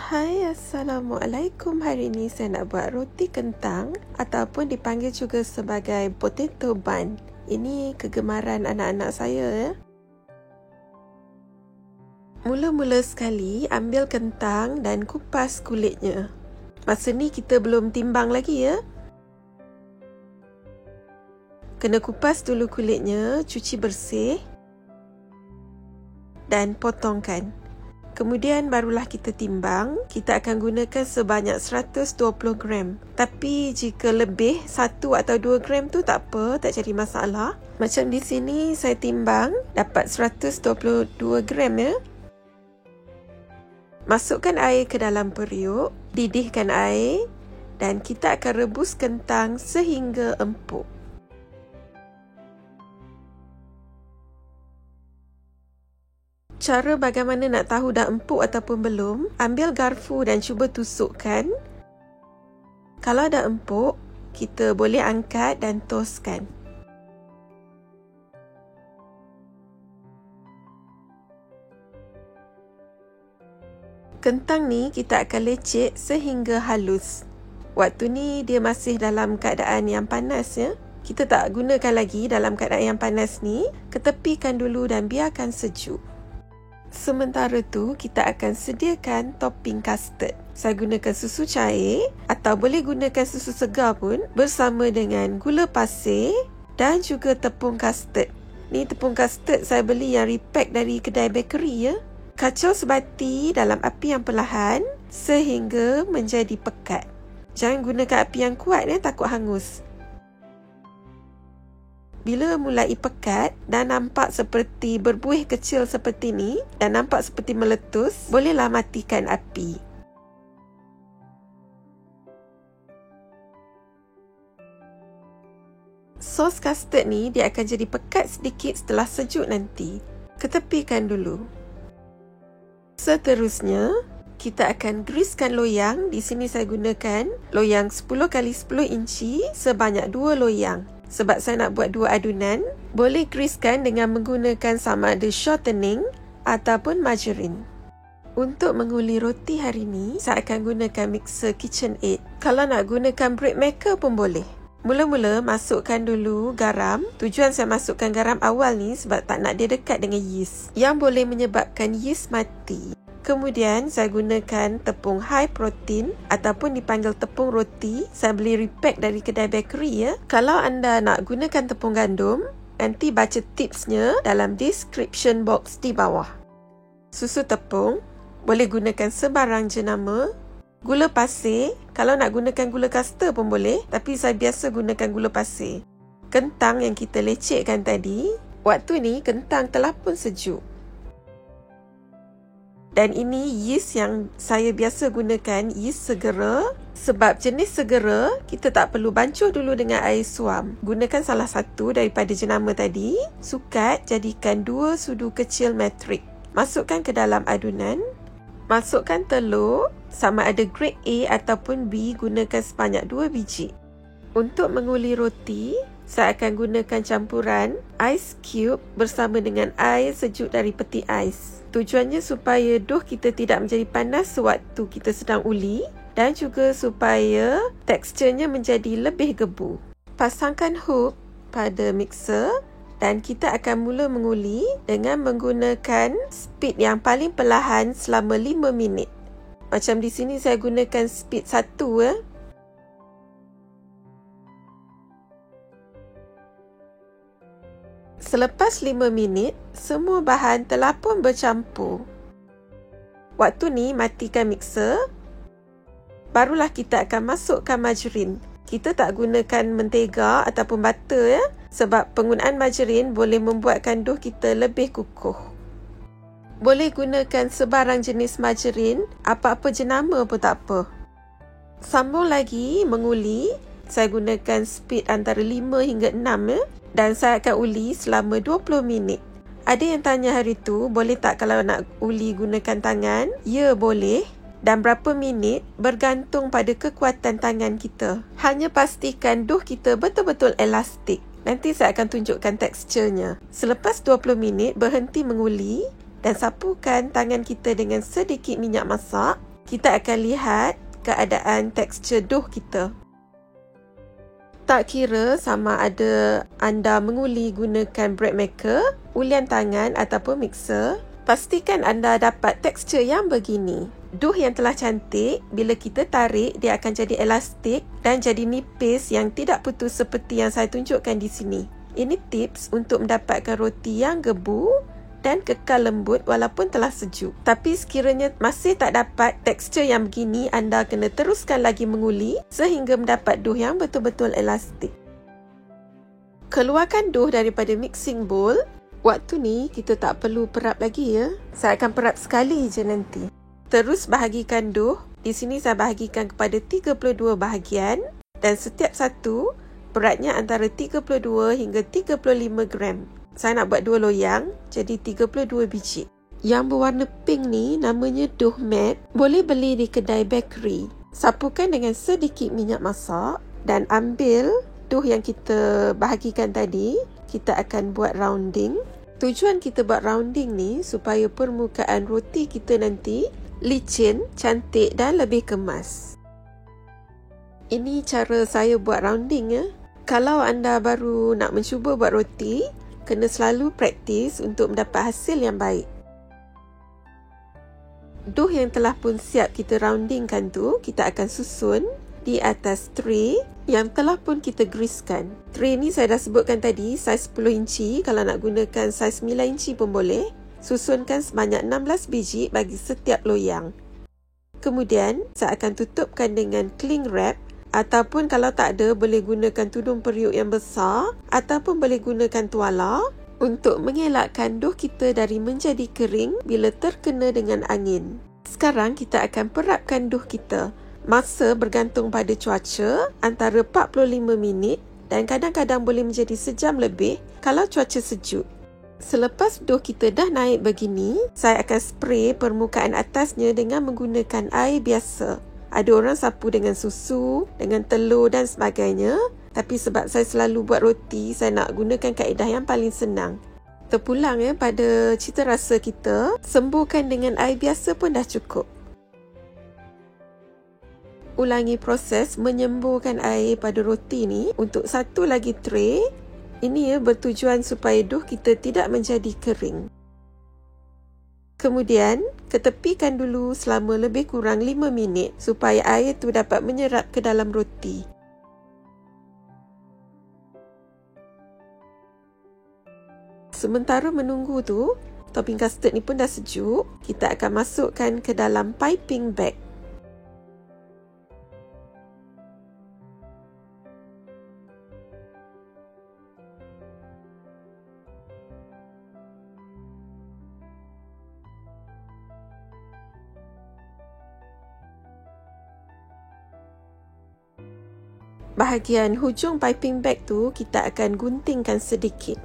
Hai, Assalamualaikum. Hari ini saya nak buat roti kentang ataupun dipanggil juga sebagai potato bun. Ini kegemaran anak-anak saya ya. Mula-mula sekali ambil kentang dan kupas kulitnya. Masa ni kita belum timbang lagi ya. Kena kupas dulu kulitnya, cuci bersih dan potongkan. Kemudian barulah kita timbang. Kita akan gunakan sebanyak 120 gram. Tapi jika lebih 1 atau 2 gram tu tak apa, tak jadi masalah. Macam di sini saya timbang dapat 122 gram ya. Masukkan air ke dalam periuk, didihkan air dan kita akan rebus kentang sehingga empuk. Cara bagaimana nak tahu dah empuk ataupun belum, ambil garfu dan cuba tusukkan. Kalau dah empuk, kita boleh angkat dan toskan. Kentang ni kita akan lecek sehingga halus. Waktu ni dia masih dalam keadaan yang panas ya. Kita tak gunakan lagi dalam keadaan yang panas ni. Ketepikan dulu dan biarkan sejuk. Sementara tu, kita akan sediakan topping custard. Saya gunakan susu cair atau boleh gunakan susu segar pun bersama dengan gula pasir dan juga tepung custard. Ni tepung custard saya beli yang repack dari kedai bakery ya. Kacau sebati dalam api yang perlahan sehingga menjadi pekat. Jangan gunakan api yang kuat ya, takut hangus. Bila mulai pekat dan nampak seperti berbuih kecil seperti ni dan nampak seperti meletus, bolehlah matikan api. Sos custard ni dia akan jadi pekat sedikit setelah sejuk nanti. Ketepikan dulu. Seterusnya, kita akan greasekan loyang. Di sini saya gunakan loyang 10x10 inci sebanyak 2 loyang. Sebab saya nak buat 2 adunan, boleh greasekan dengan menggunakan sama ada shortening ataupun margarine. Untuk menguli roti hari ni, saya akan gunakan mixer KitchenAid. Kalau nak gunakan bread maker pun boleh. Mula-mula masukkan dulu garam. Tujuan saya masukkan garam awal ni sebab tak nak dia dekat dengan yeast, yang boleh menyebabkan yeast mati. Kemudian saya gunakan tepung high protein ataupun dipanggil tepung roti. Saya beli repack dari kedai bakery ya. Kalau anda nak gunakan tepung gandum, nanti baca tipsnya dalam description box di bawah. Susu tepung, boleh gunakan sebarang jenama. Gula pasir, kalau nak gunakan gula kasta pun boleh, tapi saya biasa gunakan gula pasir. Kentang yang kita lecekkan tadi, waktu ni kentang telah pun sejuk. Dan ini yeast yang saya biasa gunakan, yeast segera. Sebab jenis segera, kita tak perlu bancuh dulu dengan air suam. Gunakan salah satu daripada jenama tadi. Sukat, jadikan 2 sudu kecil metrik. Masukkan ke dalam adunan. Masukkan telur, sama ada grade A ataupun B, gunakan sebanyak 2 biji. Untuk menguli roti, saya akan gunakan campuran ice cube bersama dengan air sejuk dari peti ais. Tujuannya supaya dough kita tidak menjadi panas sewaktu kita sedang uli dan juga supaya teksturnya menjadi lebih gebu. Pasangkan hook pada mixer dan kita akan mula menguli dengan menggunakan speed yang paling perlahan selama 5 minit. Macam di sini saya gunakan speed 1 ya. Selepas 5 minit, semua bahan telah pun bercampur. Waktu ni matikan mixer. Barulah kita akan masukkan margarin. Kita tak gunakan mentega ataupun butter ya. Sebab penggunaan margarin boleh membuatkan dough kita lebih kukuh. Boleh gunakan sebarang jenis margarin, apa-apa jenama pun tak apa. Sambung lagi menguli. Saya gunakan speed antara 5 hingga 6 ya. Dan saya akan uli selama 20 minit. Ada yang tanya hari tu, boleh tak kalau nak uli gunakan tangan? Ya, boleh. Dan berapa minit bergantung pada kekuatan tangan kita. Hanya pastikan dough kita betul-betul elastik. Nanti saya akan tunjukkan teksturnya. Selepas 20 minit, berhenti menguli dan sapukan tangan kita dengan sedikit minyak masak. kita akan lihat keadaan tekstur dough kita. Tak kira sama ada anda menguli gunakan bread maker, ulian tangan ataupun mixer, pastikan anda dapat tekstur yang begini. Dough yang telah cantik, bila kita tarik, dia akan jadi elastik dan jadi nipis yang tidak putus seperti yang saya tunjukkan di sini. Ini tips untuk mendapatkan roti yang gebu dan kekal lembut walaupun telah sejuk. Tapi sekiranya masih tak dapat tekstur yang begini, anda kena teruskan lagi menguli sehingga mendapat dough yang betul-betul elastik. Keluarkan dough daripada mixing bowl. Waktu ni kita tak perlu perap lagi ya. Saya akan perap sekali je nanti. Terus bahagikan dough. Di sini saya bahagikan kepada 32 bahagian dan setiap satu beratnya antara 32 hingga 35 gram. Saya nak buat 2 loyang, jadi 32 biji. Yang berwarna pink ni namanya dough mat. Boleh beli di kedai bakery. Sapukan dengan sedikit minyak masak dan ambil dough yang kita bahagikan tadi. Kita akan buat rounding. Tujuan kita buat rounding ni supaya permukaan roti kita nanti licin, cantik dan lebih kemas. Ini cara saya buat rounding ya. Kalau anda baru nak mencuba buat roti, kena selalu praktis untuk mendapat hasil yang baik. Dough yang telah pun siap kita roundingkan tu, kita akan susun di atas tray yang telah pun kita greasekan. Tray ni saya dah sebutkan tadi, saiz 10 inci. Kalau nak gunakan saiz 9 inci pun boleh. Susunkan sebanyak 16 biji bagi setiap loyang. Kemudian, saya akan tutupkan dengan cling wrap. Ataupun kalau tak ada, boleh gunakan tudung periuk yang besar ataupun boleh gunakan tuala untuk mengelakkan dough kita dari menjadi kering bila terkena dengan angin. Sekarang kita akan perapkan dough kita. Masa bergantung pada cuaca, antara 45 minit dan kadang-kadang boleh menjadi sejam lebih kalau cuaca sejuk. Selepas dough kita dah naik begini, saya akan spray permukaan atasnya dengan menggunakan air biasa. Ada orang sapu dengan susu, dengan telur dan sebagainya. Tapi sebab saya selalu buat roti, saya nak gunakan kaedah yang paling senang. Terpulang pada cita rasa kita, sembuhkan dengan air biasa pun dah cukup. Ulangi proses menyemburkan air pada roti ni untuk satu lagi tray. Ini bertujuan supaya dough kita tidak menjadi kering. Kemudian, ketepikan dulu selama lebih kurang 5 minit supaya air tu dapat menyerap ke dalam roti. Sementara menunggu tu, topping custard ni pun dah sejuk. Kita akan masukkan ke dalam piping bag. Bahagian hujung piping bag tu kita akan guntingkan sedikit.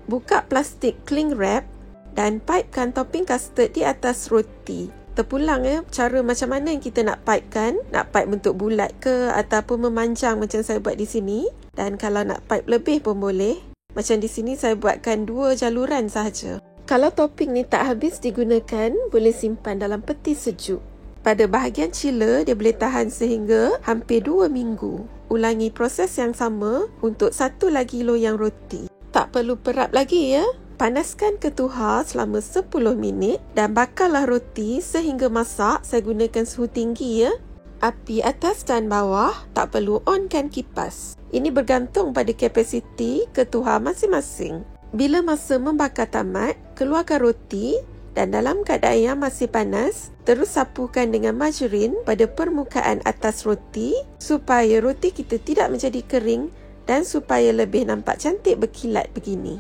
Buka plastik cling wrap dan pipekan topping custard di atas roti. Terpulang cara macam mana yang kita nak pipekan. Nak pipe bentuk bulat ke ataupun memanjang macam saya buat di sini. Dan kalau nak pipe lebih pun boleh. Macam di sini saya buatkan 2 jaluran sahaja. Kalau topping ni tak habis digunakan, boleh simpan dalam peti sejuk. Pada bahagian chiller, dia boleh tahan sehingga hampir 2 minggu. Ulangi proses yang sama untuk satu lagi loyang roti. Tak perlu perap lagi ya. Panaskan ketuhar selama 10 minit dan bakarlah roti sehingga masak. Saya gunakan suhu tinggi ya. Api atas dan bawah, tak perlu onkan kipas. Ini bergantung pada kapasiti ketuhar masing-masing. Bila masa membakar tamat, keluarkan roti dan dalam keadaan yang masih panas, terus sapukan dengan margarin pada permukaan atas roti supaya roti kita tidak menjadi kering dan supaya lebih nampak cantik berkilat begini.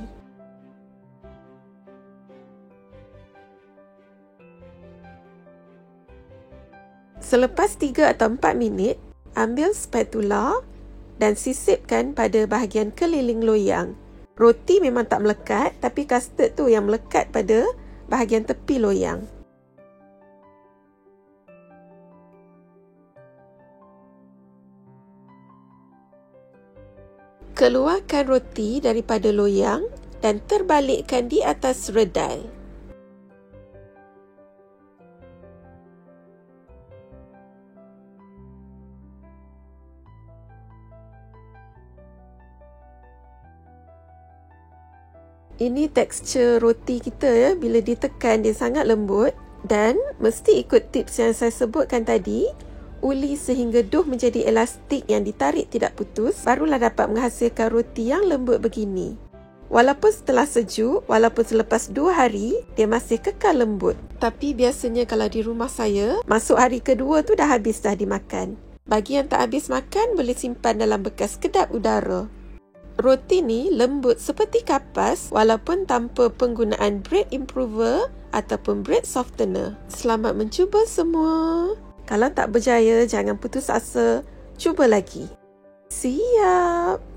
Selepas 3 atau 4 minit, ambil spatula dan sisipkan pada bahagian keliling loyang. Roti memang tak melekat, tapi custard tu yang melekat pada bahagian tepi loyang. Keluarkan roti daripada loyang dan terbalikkan di atas redai. Ini tekstur roti kita ya, bila ditekan dia sangat lembut dan mesti ikut tips yang saya sebutkan tadi. Uli sehingga dough menjadi elastik yang ditarik tidak putus, barulah dapat menghasilkan roti yang lembut begini. Walaupun setelah sejuk, walaupun selepas 2 hari, dia masih kekal lembut. Tapi biasanya kalau di rumah saya, masuk hari kedua tu dah habis dah dimakan. Bagi yang tak habis makan, boleh simpan dalam bekas kedap udara. Roti ni lembut seperti kapas walaupun tanpa penggunaan bread improver ataupun bread softener. Selamat mencuba semua. Kalau tak berjaya, jangan putus asa. Cuba lagi. Siap.